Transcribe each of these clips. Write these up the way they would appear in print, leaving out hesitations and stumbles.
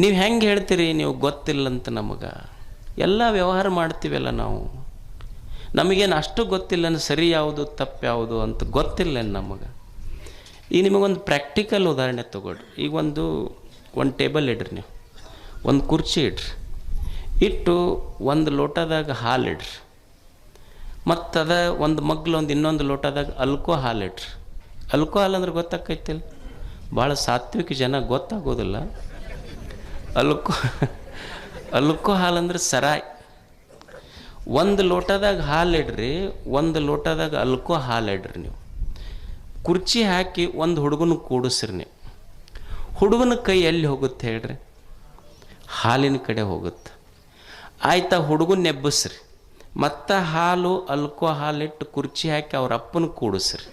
ನೀವು ಹೆಂಗೆ ಹೇಳ್ತೀರಿ ನೀವು ಗೊತ್ತಿಲ್ಲಂತ? ನಮಗೆ ಎಲ್ಲ ವ್ಯವಹಾರ ಮಾಡ್ತೀವಲ್ಲ ನಾವು, ನಮಗೇನು ಅಷ್ಟು ಗೊತ್ತಿಲ್ಲ ಸರಿ ಯಾವುದು ತಪ್ಪು ಯಾವುದು ಅಂತ ಗೊತ್ತಿಲ್ಲ ನಮಗೆ. ಈಗ ನಿಮಗೊಂದು ಪ್ರಾಕ್ಟಿಕಲ್ ಉದಾಹರಣೆ ತೊಗೊಳ್ರಿ. ಈಗ ಒಂದು ಟೇಬಲ್ ಇಡ್ರಿ, ನೀವು ಒಂದು ಕುರ್ಚಿ ಇಡ್ರಿ, ಇಟ್ಟು ಒಂದು ಲೋಟದಾಗ ಹಾಲು ಇಡ್ರಿ, ಮತ್ತು ಅದ ಒಂದು ಮಗ್ಲು ಇನ್ನೊಂದು ಲೋಟದಾಗ ಅಲ್ಕೋ ಹಾಲು ಇಡ್ರಿ. ಅಲ್ಕೋ ಹಾಲು ಅಂದ್ರೆ ಗೊತ್ತಾಕೈತಿಲ್ಲ? ಭಾಳ ಸಾತ್ವಿಕ ಜನ ಗೊತ್ತಾಗೋದಿಲ್ಲ. ಅಲ್ಕೋ ಹಾಲು ಅಂದ್ರೆ ಸರಾಯ್. ಒಂದು ಲೋಟದಾಗ ಹಾಲು ಇಡ್ರಿ, ಒಂದು ಲೋಟದಾಗ ಅಲ್ಕೋ ಹಾಲು ಇಡ್ರಿ. ನೀವು ಕುರ್ಚಿ ಹಾಕಿ ಒಂದು ಹುಡುಗನ ಕೂಡಿಸ್ರಿ. ನೀವು ಹುಡುಗನ ಕೈ ಎಲ್ಲಿ ಹೋಗುತ್ತೆ ಹೇಳ್ರಿ? ಹಾಲಿನ ಕಡೆ ಹೋಗುತ್ತೆ. ಆಯ್ತಾ, ಹುಡುಗನ ನೆಬ್ಬಸ್ರಿ, ಮತ್ತು ಹಾಲು ಅಲ್ಕೋ ಹಾಲಿಟ್ಟು ಕುರ್ಚಿ ಹಾಕಿ ಅವ್ರ ಅಪ್ಪನ ಕೂಡಿಸ್ರಿ.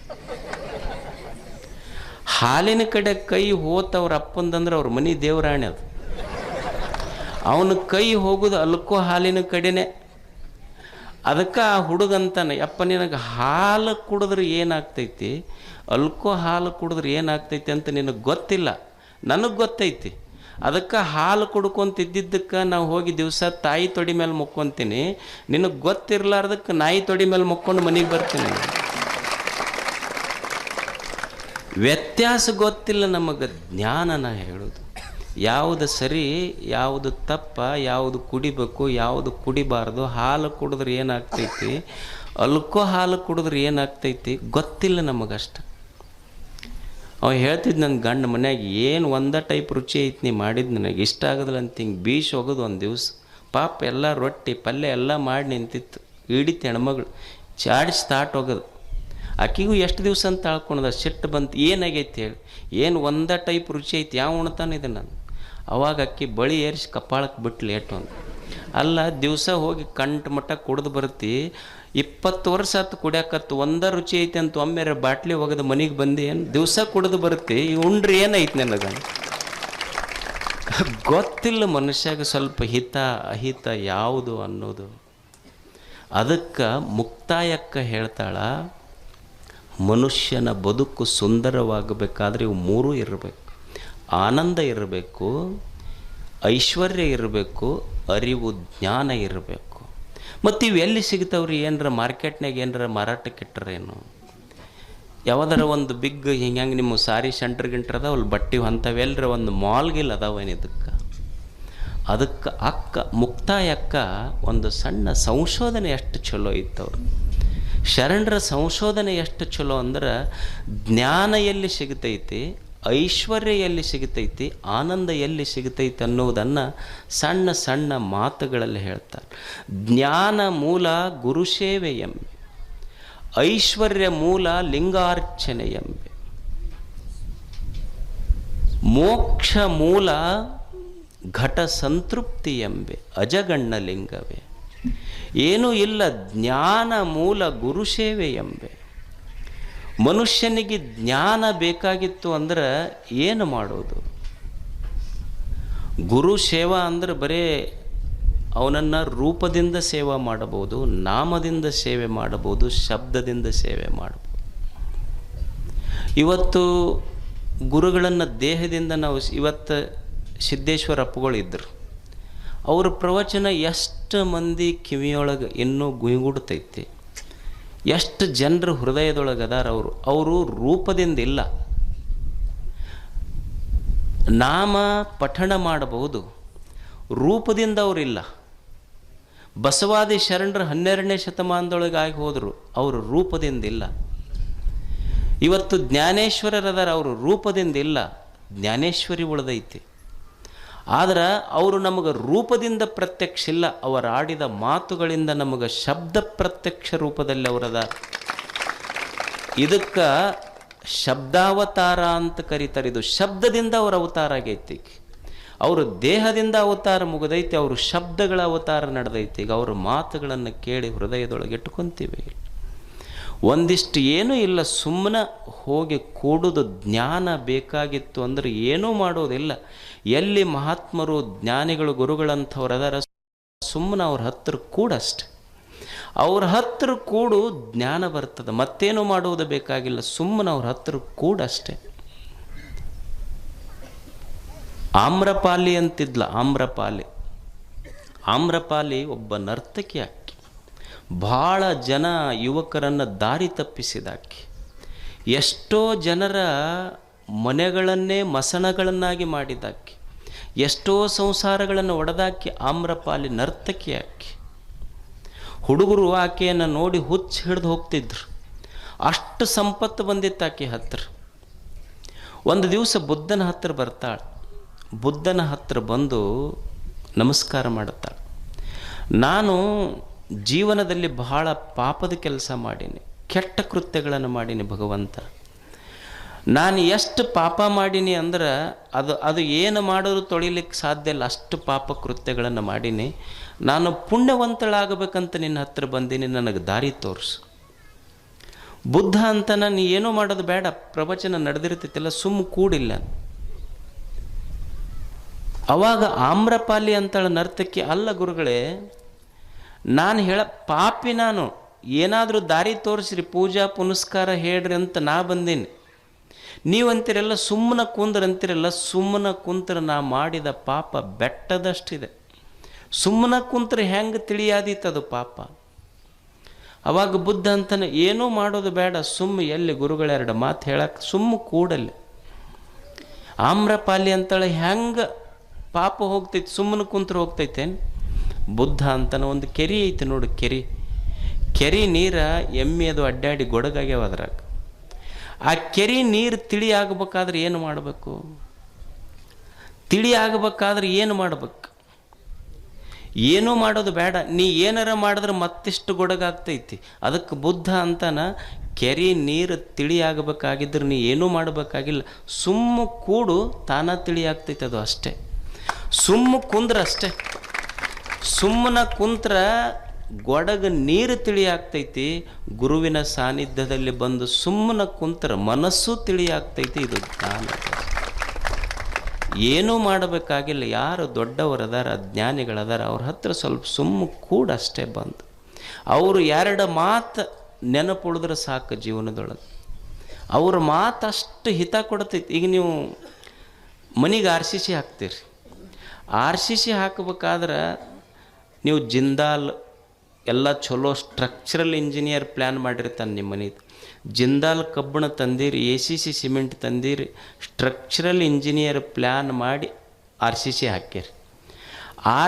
ಹಾಲಿನ ಕಡೆ ಕೈ ಹೋತ ಅವ್ರ ಅಪ್ಪಂದಂದ್ರೆ ಅವ್ರ ಮನೆ ದೇವರಾಣೆ ಅದು. ಅವನ ಕೈ ಹೋಗೋದು ಅಲ್ಕೋ ಹಾಲಿನ ಕಡೆನೆ. ಅದಕ್ಕೆ ಆ ಹುಡುಗಂತಾನೆ, ಯಪ್ಪ ನಿನಗೆ ಹಾಲು ಕುಡಿದ್ರೆ ಏನಾಗ್ತೈತಿ, ಅಲ್ಕೋ ಹಾಲು ಕುಡಿದ್ರೆ ಏನಾಗ್ತೈತಿ ಅಂತ ನಿನಗೆ ಗೊತ್ತಿಲ್ಲ, ನನಗೆ ಗೊತ್ತೈತಿ. ಅದಕ್ಕೆ ಹಾಲು ಕುಡ್ಕೊಂತಿದ್ದಕ್ಕೆ ನಾವು ಹೋಗಿ ದಿವಸ ತಾಯಿ ತೊಡಿ ಮೇಲೆ ಮುಕ್ಕೊತೀನಿ. ನಿನಗೆ ಗೊತ್ತಿರಲಾರ್ದಕ್ಕೆ ನಾಯಿ ತೊಡಿ ಮೇಲೆ ಮುಕ್ಕೊಂಡು ಮನೆಗೆ ಬರ್ತೀನಿ. ವ್ಯತ್ಯಾಸ ಗೊತ್ತಿಲ್ಲ ನಮಗೆ. ಜ್ಞಾನನ ಹೇಳೋದು ಯಾವುದು ಸರಿ, ಯಾವುದು ತಪ್ಪ, ಯಾವುದು ಕುಡಿಬೇಕು, ಯಾವುದು ಕುಡಿಬಾರ್ದು, ಹಾಲು ಕುಡಿದ್ರೆ ಏನಾಗ್ತೈತಿ, ಅಲ್ಕೋ ಹಾಲು ಕುಡಿದ್ರೆ ಏನಾಗ್ತೈತಿ ಗೊತ್ತಿಲ್ಲ ನಮಗಷ್ಟ. ಅವ ಹೇಳ್ತಿದ್ದು ನನ್ನ ಗಂಡ ಮನ್ಯಾಗ, ಏನು ಒಂದೇ ಟೈಪ್ ರುಚಿ ಐತಿ ನೀ ಮಾಡಿದ್ದು ನನಗೆ ಇಷ್ಟ ಆಗೋದಿಲ್ಲ ಅಂತ ಹಿಂಗೆ ಬೀಸ್ ಹೋಗೋದು. ಒಂದು ದಿವಸ ಪಾಪ ಎಲ್ಲ ರೊಟ್ಟಿ ಪಲ್ಯ ಎಲ್ಲ ಮಾಡಿ ನಿಂತಿತ್ತು. ಹಿಡಿತು ಹೆಣ್ಮಗಳು ಚಾಡಿಸಿ ತಾಟ್ ಹೋಗೋದು. ಆಕಿಗೂ ಎಷ್ಟು ದಿವಸ ಅಂತ ತಾಳ್ಕೊಳದ, ಸಿಟ್ಟು ಬಂತು. ಏನಾಗೈತಿ ಹೇಳಿ, ಏನು ಒಂದೇ ಟೈಪ್ ರುಚಿ ಐತಿ, ಯಾವ ಉಣ್ತಾನಿದೆ ನಾನು? ಅವಾಗ ಅಕ್ಕಿ ಬಳಿ ಏರಿಸಿ ಕಪ್ಪಾಳಕ್ಕೆ ಬಿಟ್ಟು ಲೇಟು ಅಂತ. ಅಲ್ಲ, ದಿವಸ ಹೋಗಿ ಕಂಠ ಮಟ್ಟ ಕುಡ್ದು ಬರ್ತಿ, 20 ವರ್ಷ ಆತು ಕುಡಿಯಾಕತ್ತು, ಒಂದೇ ರುಚಿ ಐತಿ ಅಂತ ಒಮ್ಮೆ ಬಾಟ್ಲಿ ಒಗೆದು ಮನೆಗೆ ಬಂದು ಏನು ದಿವಸ ಕುಡಿದು ಬರುತ್ತೆ, ಈ ಉಂಡ್ರಿ ಏನೈತಿ ನನಗೆ? ಗೊತ್ತಿಲ್ಲ ಮನುಷ್ಯಾಗ ಸ್ವಲ್ಪ ಹಿತ ಅಹಿತ ಯಾವುದು ಅನ್ನೋದು. ಅದಕ್ಕೆ ಮುಕ್ತಾಯಕ್ಕ ಹೇಳ್ತಾಳ, ಮನುಷ್ಯನ ಬದುಕು ಸುಂದರವಾಗಬೇಕಾದ್ರೆ ಇವು ಮೂರೂ ಇರಬೇಕು. ಆನಂದ ಇರಬೇಕು, ಐಶ್ವರ್ಯ ಇರಬೇಕು, ಅರಿವು ಜ್ಞಾನ ಇರಬೇಕು. ಮತ್ತು ಇವು ಎಲ್ಲಿ ಸಿಗ್ತಾವ್ರಿ? ಏನರ ಮಾರ್ಕೆಟ್ನಾಗ ಏನರ ಮಾರಾಟಕ್ಕಿಟ್ಟರೇನು? ಯಾವುದರ ಒಂದು ಬಿಗ್ ಹಿಂಗೆ ನಿಮ್ಮ ಸಾರಿ ಸೆಂಟ್ರ್ ಗಿಂಟ್ರ್ ಅದಾವಲ್ಲಿ ಬಟ್ಟೆ ಅಂಥವೆಲ್ಲರ ಒಂದು ಮಾಲ್ಗಿಲ್ ಅದಾವೇನು ಇದಕ್ಕೆ? ಅದಕ್ಕೆ ಮುಕ್ತಾಯಕ್ಕ ಒಂದು ಸಣ್ಣ ಸಂಶೋಧನೆ ಎಷ್ಟು ಚಲೋ ಇತ್ತವ್ರು. ಶರಣರ ಸಂಶೋಧನೆ ಎಷ್ಟು ಚಲೋ ಅಂದ್ರೆ, ಜ್ಞಾನ ಎಲ್ಲಿ ಸಿಗ್ತೈತಿ, ಐಶ್ವರ್ಯ ಎಲ್ಲಿ ಸಿಗ್ತೈತಿ, ಆನಂದ ಎಲ್ಲಿ ಸಿಗ್ತೈತಿ ಅನ್ನೋದನ್ನು ಸಣ್ಣ ಸಣ್ಣ ಮಾತುಗಳಲ್ಲಿ ಹೇಳ್ತಾರೆ. ಜ್ಞಾನ ಮೂಲ ಗುರುಸೇವೆ ಎಂಬೆ, ಐಶ್ವರ್ಯ ಮೂಲ ಲಿಂಗಾರ್ಚನೆ ಎಂಬೆ, ಮೋಕ್ಷ ಮೂಲ ಘಟ ಸಂತೃಪ್ತಿ ಎಂಬೆ, ಅಜಗಣ್ಣ ಲಿಂಗವೇ. ಏನೂ ಇಲ್ಲ, ಜ್ಞಾನ ಮೂಲ ಗುರುಸೇವೆ ಎಂಬೆ. ಮನುಷ್ಯನಿಗೆ ಜ್ಞಾನ ಬೇಕಾಗಿತ್ತು ಅಂದ್ರೆ ಏನು ಮಾಡೋದು? ಗುರು ಸೇವಾ ಅಂದ್ರೆ ಬರೀ ಅವನನ್ನು ರೂಪದಿಂದ ಸೇವಾ ಮಾಡಬಹುದು, ನಾಮದಿಂದ ಸೇವೆ ಮಾಡಬಹುದು, ಶಬ್ದದಿಂದ ಸೇವೆ ಮಾಡಬಹುದು. ಇವತ್ತು ಗುರುಗಳನ್ನು ದೇಹದಿಂದ ನಾವು, ಇವತ್ತು ಸಿದ್ದೇಶ್ವರ ಅಪ್ಪುಗಳಿದ್ದರು, ಅವ್ರ ಪ್ರವಚನ ಎಷ್ಟು ಮಂದಿ ಕಿವಿಯೊಳಗೆ ಇನ್ನೂ ಗುಯ್ಗುಡ್ತೈತಿ, ಎಷ್ಟು ಜನರ ಹೃದಯದೊಳಗೆ ಅದಾರ. ಅವರು ರೂಪದಿಂದ ಇಲ್ಲ, ನಾಮ ಪಠಣ ಮಾಡಬಹುದು, ರೂಪದಿಂದ ಅವರಿಲ್ಲ. ಬಸವಾದಿ ಶರಣರು 12ನೇ ಶತಮಾನದೊಳಗೆ ಆಗಿ ಹೋದರು, ಅವರು ರೂಪದಿಂದ ಇಲ್ಲ. ಇವತ್ತು ಜ್ಞಾನೇಶ್ವರರದಾರ, ಅವರು ರೂಪದಿಂದ ಇಲ್ಲ, ಜ್ಞಾನೇಶ್ವರಿ ಉಳಿದೈತಿ. ಆದ್ರೆ ಅವರು ನಮಗೆ ರೂಪದಿಂದ ಪ್ರತ್ಯಕ್ಷ ಇಲ್ಲ, ಅವರು ಆಡಿದ ಮಾತುಗಳಿಂದ ನಮಗೆ ಶಬ್ದ ಪ್ರತ್ಯಕ್ಷ ರೂಪದಲ್ಲಿ ಅವರದ. ಇದಕ್ಕೆ ಶಬ್ದಾವತಾರ ಅಂತ ಕರೀತಾರೆ. ಇದು ಶಬ್ದದಿಂದ ಅವರ ಅವತಾರ ಆಗೈತಿ. ಅವರು ದೇಹದಿಂದ ಅವತಾರ ಮುಗಿದೈತಿ, ಅವರು ಶಬ್ದಗಳ ಅವತಾರ ನಡೆದೈತಿ. ಈಗ ಅವ್ರ ಮಾತುಗಳನ್ನು ಕೇಳಿ ಹೃದಯದೊಳಗೆ ಇಟ್ಕೊತೀವಿ. ಒಂದಿಷ್ಟು ಏನೂ ಇಲ್ಲ, ಸುಮ್ಮನೆ ಹೋಗಿ ಕೂಡುದು. ಜ್ಞಾನ ಬೇಕಾಗಿತ್ತು ಅಂದರೆ ಏನೂ ಮಾಡೋದಿಲ್ಲ. ಎಲ್ಲಿ ಮಹಾತ್ಮರು ಜ್ಞಾನಿಗಳು ಗುರುಗಳಂಥವ್ರು ಅದರ, ಸುಮ್ಮನೆ ಅವ್ರ ಹತ್ತಿರ ಕೂಡಷ್ಟೆ. ಅವ್ರ ಹತ್ತಿರ ಕೂಡು, ಜ್ಞಾನ ಬರ್ತದೆ. ಮತ್ತೇನು ಮಾಡುವುದು ಬೇಕಾಗಿಲ್ಲ, ಸುಮ್ಮನೆ ಅವ್ರ ಹತ್ತಿರ ಕೂಡಷ್ಟೆ. ಆಮ್ರಪಾಲಿ ಅಂತಿದ್ಲ. ಆಮ್ರಪಾಲಿ ಒಬ್ಬ ನರ್ತಕಿ ಆಕಿ. ಭಾಳ ಜನ ಯುವಕರನ್ನು ದಾರಿ ತಪ್ಪಿಸಿದಾಕಿ. ಎಷ್ಟೋ ಜನರ ಮನೆಗಳನ್ನೇ ಮಸಣಗಳನ್ನಾಗಿ ಮಾಡಿದಾಕಿ. ಎಷ್ಟೋ ಸಂಸಾರಗಳನ್ನು ಒಡೆದಾಕಿ ಆಮ್ರಪಾಲಿ ನರ್ತಕಿ ಆಕಿ. ಹುಡುಗರು ಆಕೆಯನ್ನು ನೋಡಿ ಹುಚ್ಚು ಹಿಡಿದು ಹೋಗ್ತಿದ್ರು. ಅಷ್ಟು ಸಂಪತ್ತು ಬಂದಿತ್ತು ಆಕೆ ಹತ್ರ. ಒಂದು ದಿವಸ ಬುದ್ಧನ ಹತ್ರ ಬರ್ತಾಳೆ. ಬುದ್ಧನ ಹತ್ರ ಬಂದು ನಮಸ್ಕಾರ ಮಾಡುತ್ತಾಳೆ. ನಾನು ಜೀವನದಲ್ಲಿ ಬಹಳ ಪಾಪದ ಕೆಲಸ ಮಾಡೀನಿ, ಕೆಟ್ಟ ಕೃತ್ಯಗಳನ್ನು ಮಾಡೀನಿ ಭಗವಂತ. ನಾನು ಎಷ್ಟು ಪಾಪ ಮಾಡೀನಿ ಅಂದ್ರೆ ಅದು ಏನು ಮಾಡೋದು ತೊಳಿಲಿಕ್ಕೆ ಸಾಧ್ಯ ಇಲ್ಲ, ಅಷ್ಟು ಪಾಪ ಕೃತ್ಯಗಳನ್ನು ಮಾಡೀನಿ. ನಾನು ಪುಣ್ಯವಂತಳಾಗಬೇಕಂತ ನಿನ್ನ ಹತ್ರ ಬಂದೀನಿ, ನನಗೆ ದಾರಿ ತೋರಿಸು. ಬುದ್ಧ ಅಂತನ ನೀ ಏನೂ ಮಾಡೋದು ಬೇಡ, ಪ್ರವಚನ ನಡೆದಿರ್ತೈತಿಲ್ಲ, ಸುಮ್ಮ ಕೂಡಿಲ್ಲ. ಅವಾಗ ಆಮ್ರಪಾಲಿ ಅಂತಳ ನರ್ತಕಿ, ಅಲ್ಲ ಗುರುಗಳೇ, ನಾನು ಪಾಪಿ, ನಾನು ಏನಾದರೂ ದಾರಿ ತೋರಿಸ್ರಿ, ಪೂಜಾ ಪುನಸ್ಕಾರ ಹೇಳ್ರಿ ಅಂತ ನಾ ಬಂದೀನಿ. ನೀವಂತೀರಲ್ಲ ಸುಮ್ಮನೆ ಕುಂದ್ರಂತೀರಲ್ಲ, ಸುಮ್ಮನೆ ಕುಂತ್ರೆ ನಾ ಮಾಡಿದ ಪಾಪ ಬೆಟ್ಟದಷ್ಟಿದೆ. ಸುಮ್ಮನೆ ಕುಂತ್ರೆ ಹೆಂಗೆ ತಿಳಿಯಾದೀತದು ಪಾಪ. ಅವಾಗ ಬುದ್ಧ ಅಂತಾನೆ, ಏನೂ ಮಾಡೋದು ಬೇಡ, ಸುಮ್ಮ ಎಲ್ಲಿ ಗುರುಗಳೆರಡು ಮಾತು ಹೇಳಕ್ಕೆ ಸುಮ್ಮ ಕೂಡಲ್ಲಿ. ಆಮ್ರಪಾಲಿ ಅಂತಾಳೆ, ಹೆಂಗೆ ಪಾಪ ಹೋಗ್ತೈತಿ, ಸುಮ್ಮನೆ ಕುಂತ್ರೆ ಹೋಗ್ತೈತೇನು? ಬುದ್ಧ ಅಂತಾನೆ, ಒಂದು ಕೆರೆ ಐತೆ ನೋಡು, ಕೆರೆ ನೀರ ಎಮ್ಮೆ ಅದು ಅಡ್ಡಾಡಿ ಗೊಡಗಾಗ್ಯಾವ ಅದ್ರಾಗ. ಆ ಕೆರೆ ನೀರು ತಿಳಿ ಆಗಬೇಕಾದ್ರೆ ಏನು ಮಾಡಬೇಕು? ತಿಳಿ ಆಗಬೇಕಾದ್ರೆ ಏನು ಮಾಡ್ಬೇಕು? ಏನೂ ಮಾಡೋದು ಬೇಡ, ನೀ ಏನಾರ ಮಾಡಿದ್ರೆ ಮತ್ತಿಷ್ಟು ಗೊಡಗಾಗ್ತೈತಿ. ಅದಕ್ಕೆ ಬುದ್ಧ ಅಂತಾನ, ಕೆರೆ ನೀರು ತಿಳಿ ಆಗಬೇಕಾಗಿದ್ರೆ ನೀ ಏನೂ ಮಾಡಬೇಕಾಗಿಲ್ಲ, ಸುಮ್ಮ ಕೂಡು, ತಾನ ತಿಳಿ ಆಗ್ತೈತಿ. ಅದು ಅಷ್ಟೇ, ಸುಮ್ಮ ಕುಂದ್ರೆ ಅಷ್ಟೇ. ಸುಮ್ಮನ ಕುಂತ್ರ ಗೊಡಗ ನೀರು ತಿಳಿ ಆಗ್ತೈತಿ. ಗುರುವಿನ ಸಾನ್ನಿಧ್ಯದಲ್ಲಿ ಬಂದು ಸುಮ್ಮನ ಕುಂತ್ರ ಮನಸ್ಸು ತಿಳಿ ಆಗ್ತೈತಿ. ಇದು ಜ್ಞಾನ. ಏನೂ ಮಾಡಬೇಕಾಗಿಲ್ಲ. ಯಾರು ದೊಡ್ಡವರದಾರ, ಜ್ಞಾನಿಗಳದಾರ, ಅವ್ರ ಹತ್ರ ಸ್ವಲ್ಪ ಸುಮ್ಮ ಕೂಡ ಅಷ್ಟೇ ಬಂದು ಅವರು ಎರಡು ಮಾತು ನೆನಪುಳಿದ್ರೆ ಸಾಕು ಜೀವನದೊಳಗೆ. ಅವ್ರ ಮಾತು ಅಷ್ಟು ಹಿತ ಕೊಡ್ತೈತಿ. ಈಗ ನೀವು ಮನೆಗೆ RCC ಹಾಕ್ತೀರಿ. RCC ಹಾಕಬೇಕಾದ್ರೆ ನೀವು ಜಿಂದಾಲ್ ಎಲ್ಲ ಚಲೋ ಸ್ಟ್ರಕ್ಚರಲ್ ಇಂಜಿನಿಯರ್ ಪ್ಲ್ಯಾನ್ ಮಾಡಿರ್ತಾನೆ ನಿಮ್ಮ ಮನೆದು. ಜಿಂದಾಲ್ ಕಬ್ಬಣ ತಂದಿರಿ, ACC ಸಿಮೆಂಟ್ ತಂದಿರಿ, ಸ್ಟ್ರಕ್ಚರಲ್ ಇಂಜಿನಿಯರ್ ಪ್ಲ್ಯಾನ್ ಮಾಡಿ RCC ಹಾಕಿರಿ.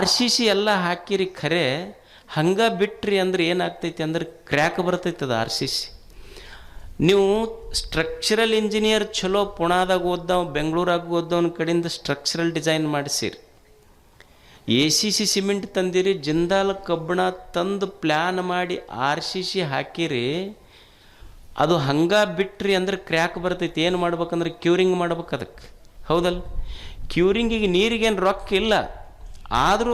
RCC ಎಲ್ಲ ಹಾಕಿರಿ, ಖರೆ ಹಂಗೆ ಬಿಟ್ರಿ ಅಂದ್ರೆ ಏನಾಗ್ತೈತಿ ಅಂದ್ರೆ ಕ್ರ್ಯಾಕ್ ಬರ್ತೈತಿ ಅದು RCC. ನೀವು ಸ್ಟ್ರಕ್ಚರಲ್ ಇಂಜಿನಿಯರ್ ಚಲೋ ಪುಣಾದಾಗ ಓದ್ದವ್, ಬೆಂಗಳೂರಾಗ ಓದ್ದವನ ಕಡೆಯಿಂದ ಸ್ಟ್ರಕ್ಚರಲ್ ಡಿಸೈನ್ ಮಾಡಿಸಿರಿ. ACC ಸಿಮೆಂಟ್ ತಂದಿರಿ, ಜಿಂದಾಲ್ ಕಬ್ಬಣ ತಂದು ಪ್ಲ್ಯಾನ್ ಮಾಡಿ RCC ಹಾಕಿರಿ. ಅದು ಹಂಗೆ ಬಿಟ್ರಿ ಅಂದ್ರೆ ಕ್ರ್ಯಾಕ್ ಬರ್ತೈತಿ. ಏನು ಮಾಡ್ಬೇಕಂದ್ರೆ ಕ್ಯೂರಿಂಗ್ ಮಾಡ್ಬೇಕು ಅದಕ್ಕೆ, ಹೌದಲ್ಲ? ಕ್ಯೂರಿಂಗಿಗೆ ನೀರಿಗೇನು ರೊಕ್ಕ ಇಲ್ಲ, ಆದರೂ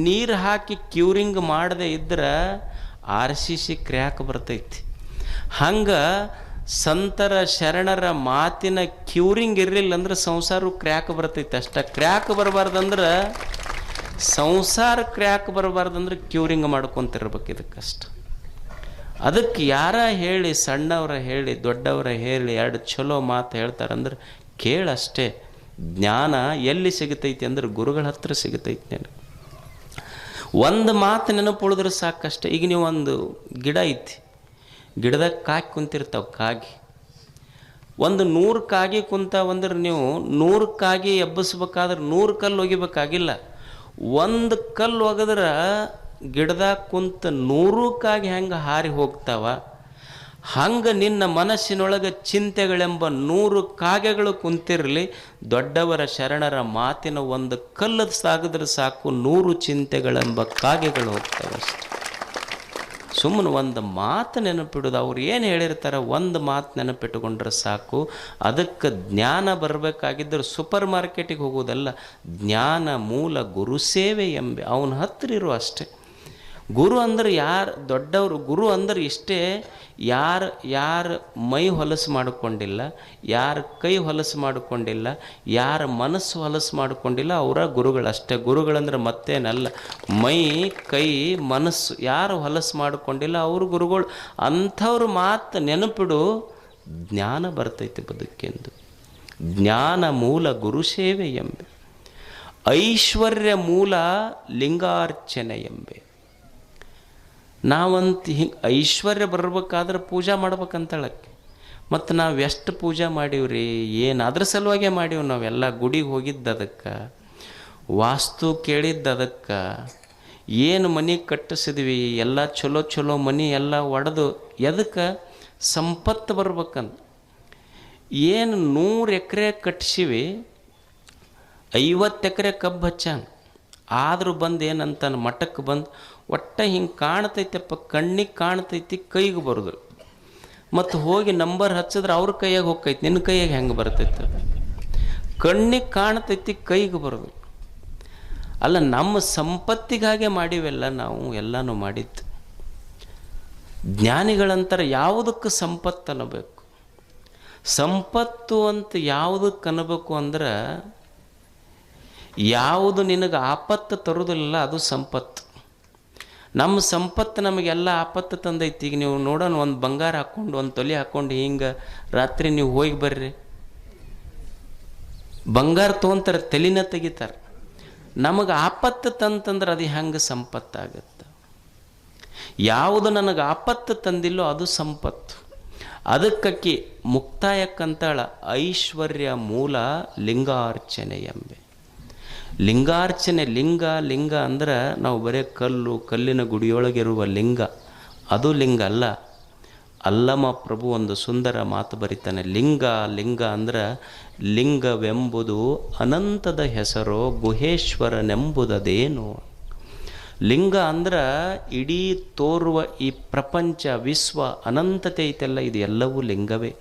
ನೀರು ಹಾಕಿ ಕ್ಯೂರಿಂಗ್ ಮಾಡದೆ ಇದ್ರೆ RCC ಕ್ರ್ಯಾಕ್ ಬರ್ತೈತಿ. ಹಂಗೆ ಸಂತರ ಶರಣರ ಮಾತಿನ ಕ್ಯೂರಿಂಗ್ ಇರಲಿಲ್ಲ ಅಂದ್ರೆ ಸಂಸಾರ ಕ್ರ್ಯಾಕ್ ಬರ್ತೈತಿ. ಅಷ್ಟ ಕ್ರ್ಯಾಕ್ ಬರಬಾರ್ದಂದ್ರೆ, ಸಂಸಾರ ಕ್ರ್ಯಾಕ್ ಬರಬಾರ್ದಂದ್ರೆ ಕ್ಯೂರಿಂಗ್ ಮಾಡ್ಕೊತಿರ್ಬೇಕು. ಇದಕ್ಕಷ್ಟ. ಅದಕ್ಕೆ ಯಾರ ಹೇಳಿ, ಸಣ್ಣವರ ಹೇಳಿ, ದೊಡ್ಡವರ ಹೇಳಿ, ಎರಡು ಚಲೋ ಮಾತು ಹೇಳ್ತಾರಂದ್ರೆ ಕೇಳಷ್ಟೇ. ಜ್ಞಾನ ಎಲ್ಲಿ ಸಿಗುತ್ತೈತಿ ಅಂದ್ರೆ ಗುರುಗಳ ಹತ್ರ ಸಿಗುತ್ತೈತಿ. ನನಗೆ ಒಂದು ಮಾತು ನೆನಪುಳಿದ್ರೆ ಸಾಕಷ್ಟೇ. ಈಗ ನೀವು ಒಂದು ಗಿಡ ಐತಿ, ಗಿಡದಾಗ ಕಾಗಿ ಕುಂತಿರ್ತಾವೆ. ಕಾಗಿ ಒಂದು 100 ಕಾಗಿ ಕುಂತಾವಂದ್ರೆ ನೀವು 100 ಕಾಗಿ ಎಬ್ಬಿಸ್ಬೇಕಾದ್ರೆ 100 ಕಲ್ಲು ಒಗಿಬೇಕಾಗಿಲ್ಲ. ಒಂದು ಕಲ್ಲು ಒಗದ್ರೆ ಗಿಡದಾಗ ಕುಂತ 100 ಕಾಗಿ ಹೆಂಗೆ ಹಾರಿ ಹೋಗ್ತಾವ, ಹಂಗೆ ನಿನ್ನ ಮನಸ್ಸಿನೊಳಗೆ ಚಿಂತೆಗಳೆಂಬ 100 ಕಾಗೆಗಳು ಕುಂತಿರಲಿ. ದೊಡ್ಡವರ ಶರಣರ ಮಾತಿನ ಒಂದು ಕಲ್ಲು ಸಾಗಿದ್ರೆ ಸಾಕು, 100 ಚಿಂತೆಗಳೆಂಬ ಕಾಗೆಗಳು ಹೋಗ್ತವೆ ಅಷ್ಟೆ. ಸುಮ್ಮನೆ ಒಂದು ಮಾತು ನೆನಪಿಡೋದು. ಅವ್ರು ಏನು ಹೇಳಿರ್ತಾರೆ ಒಂದು ಮಾತು ನೆನಪಿಟ್ಟುಕೊಂಡ್ರೆ ಸಾಕು. ಅದಕ್ಕೆ ಜ್ಞಾನ ಬರಬೇಕಾಗಿದ್ದರೆ ಸೂಪರ್ ಮಾರ್ಕೆಟಿಗೆ ಹೋಗೋದಲ್ಲ, ಜ್ಞಾನ ಮೂಲ ಗುರು ಸೇವೆ ಎಂಬೆ ಅವನ ಹತ್ರ ಇರೋ ಅಷ್ಟೆ. ಗುರು ಅಂದ್ರೆ ಯಾರು ದೊಡ್ಡವರು, ಗುರು ಅಂದ್ರೆ ಇಷ್ಟೇ, ಯಾರು ಮೈ ಹೊಲಸು ಮಾಡಿಕೊಂಡಿಲ್ಲ, ಯಾರ ಕೈ ಹೊಲಸು ಮಾಡಿಕೊಂಡಿಲ್ಲ, ಯಾರ ಮನಸ್ಸು ಹೊಲಸು ಮಾಡಿಕೊಂಡಿಲ್ಲ, ಅವರ ಗುರುಗಳಷ್ಟೇ. ಗುರುಗಳಂದ್ರೆ ಮತ್ತೇನಲ್ಲ, ಮೈ ಕೈ ಮನಸ್ಸು ಯಾರು ಹೊಲಸು ಮಾಡಿಕೊಂಡಿಲ್ಲ ಅವರು ಗುರುಗಳು. ಅಂಥವ್ರ ಮಾತು ನೆನಪಿಡು, ಜ್ಞಾನ ಬರ್ತೈತೆ ಬದುಕೆಂದು. ಜ್ಞಾನ ಮೂಲ ಗುರು ಸೇವೆ ಎಂಬೆ. ಐಶ್ವರ್ಯ ಮೂಲ ಲಿಂಗಾರ್ಚನೆ ಎಂಬೆ. ನಾವಂತ ಹಿಂಗೆ ಐಶ್ವರ್ಯ ಬರ್ಬೇಕಾದ್ರೆ ಪೂಜಾ ಮಾಡ್ಬೇಕಂತಳಕ್ಕೆ. ಮತ್ತು ನಾವು ಎಷ್ಟು ಪೂಜೆ ಮಾಡೀವ್ರಿ, ಏನು ಅದ್ರ ಸಲುವಾಗೇ ಮಾಡೀವಿ. ನಾವೆಲ್ಲ ಗುಡಿಗೆ ಹೋಗಿದ್ದು ಅದಕ್ಕೆ, ವಾಸ್ತು ಕೇಳಿದ್ದು ಅದಕ್ಕೆ, ಏನು ಮನೆ ಕಟ್ಟಿಸಿದ್ವಿ ಎಲ್ಲ ಚಲೋ ಚಲೋ ಮನೆ ಎಲ್ಲ ಒಡೆದು ಎದಕ್ಕೆ? ಸಂಪತ್ತು ಬರ್ಬೇಕಂತ. ಏನು 100 ಎಕರೆ ಕಟ್ಟಿಸಿವಿ, 50 ಎಕರೆ ಕಬ್ಬು ಹಚ್ಚಾನ. ಆದರೂ ಬಂದು ಏನಂತಾನೆ ಮಠಕ್ಕೆ ಬಂದು ಒಟ್ಟು ಹಿಂಗೆ ಕಾಣ್ತೈತಪ್ಪ, ಕಣ್ಣಿಗೆ ಕಾಣ್ತೈತಿ, ಕೈಗೆ ಬರೋದು. ಮತ್ತು ಹೋಗಿ ನಂಬರ್ ಹಚ್ಚಿದ್ರೆ ಅವ್ರ ಕೈಯಾಗ ಹೋಗ್ತೈತಿ, ನಿನ್ನ ಕೈಯಾಗ ಹೆಂಗೆ ಬರ್ತೈತೆ? ಕಣ್ಣಿಗೆ ಕಾಣ್ತೈತಿ, ಕೈಗೆ ಬರೋದು. ಅಲ್ಲ, ನಮ್ಮ ಸಂಪತ್ತಿಗಾಗೆ ಮಾಡಿವೆಲ್ಲ ನಾವು ಎಲ್ಲನೂ ಮಾಡಿದ್ದು. ಜ್ಞಾನಿಗಳಂತಾರೆ ಯಾವುದಕ್ಕೆ ಸಂಪತ್ತು ಅನ್ನಬೇಕು? ಸಂಪತ್ತು ಅಂತ ಯಾವುದಕ್ಕೆ ಅನ್ನಬೇಕು ಅಂದ್ರೆ, ಯಾವುದು ನಿನಗೆ ಆಪತ್ತು ತರೋದಿಲ್ಲ ಅದು ಸಂಪತ್ತು. ನಮ್ಮ ಸಂಪತ್ತು ನಮಗೆಲ್ಲ ಆಪತ್ತು ತಂದೈತಿ. ಈಗ ನೀವು ನೋಡೋಣ, ಒಂದು ಬಂಗಾರ ಹಾಕ್ಕೊಂಡು ಒಂದು ತೊಲೆ ಹಾಕ್ಕೊಂಡು ಹಿಂಗೆ ರಾತ್ರಿ ನೀವು ಹೋಗಿ ಬರ್ರಿ, ಬಂಗಾರ ತೊಗೊಂತಾರೆ, ತಲೆನ ತೆಗಿತಾರೆ. ನಮಗೆ ಆಪತ್ತು ತಂತಂದ್ರೆ ಅದು ಹೆಂಗೆ ಸಂಪತ್ತಾಗುತ್ತೆ? ಯಾವುದು ನನಗೆ ಆಪತ್ತು ತಂದಿಲ್ಲೋ ಅದು ಸಂಪತ್ತು. ಅದಕ್ಕಿ ಮುಕ್ತಾಯಕ್ಕಂತಾಳ ಐಶ್ವರ್ಯ ಮೂಲ ಲಿಂಗಾರ್ಚನೆ ಎಂಬೆ. ಲಿಂಗಾರ್ಚನೆ, ಲಿಂಗ ಅಂದ್ರೆ ನಾವು ಬರೀ ಕಲ್ಲಿನ ಗುಡಿಯೊಳಗಿರುವ ಲಿಂಗ, ಅದು ಲಿಂಗ ಅಲ್ಲ. ಅಲ್ಲಮ ಪ್ರಭು ಒಂದು ಸುಂದರ ಮಾತು ಬರೀತಾನೆ, ಲಿಂಗ ಅಂದ್ರೆ ಲಿಂಗವೆಂಬುದು ಅನಂತದ ಹೆಸರೋ ಗುಹೇಶ್ವರನೆಂಬುದೇನು. ಲಿಂಗ ಅಂದ್ರೆ ಇಡೀ ತೋರುವ ಈ ಪ್ರಪಂಚ ವಿಶ್ವ ಅನಂತತೆ ಐತೆಲ್ಲ, ಇದು ಎಲ್ಲವೂ ಲಿಂಗವೇ.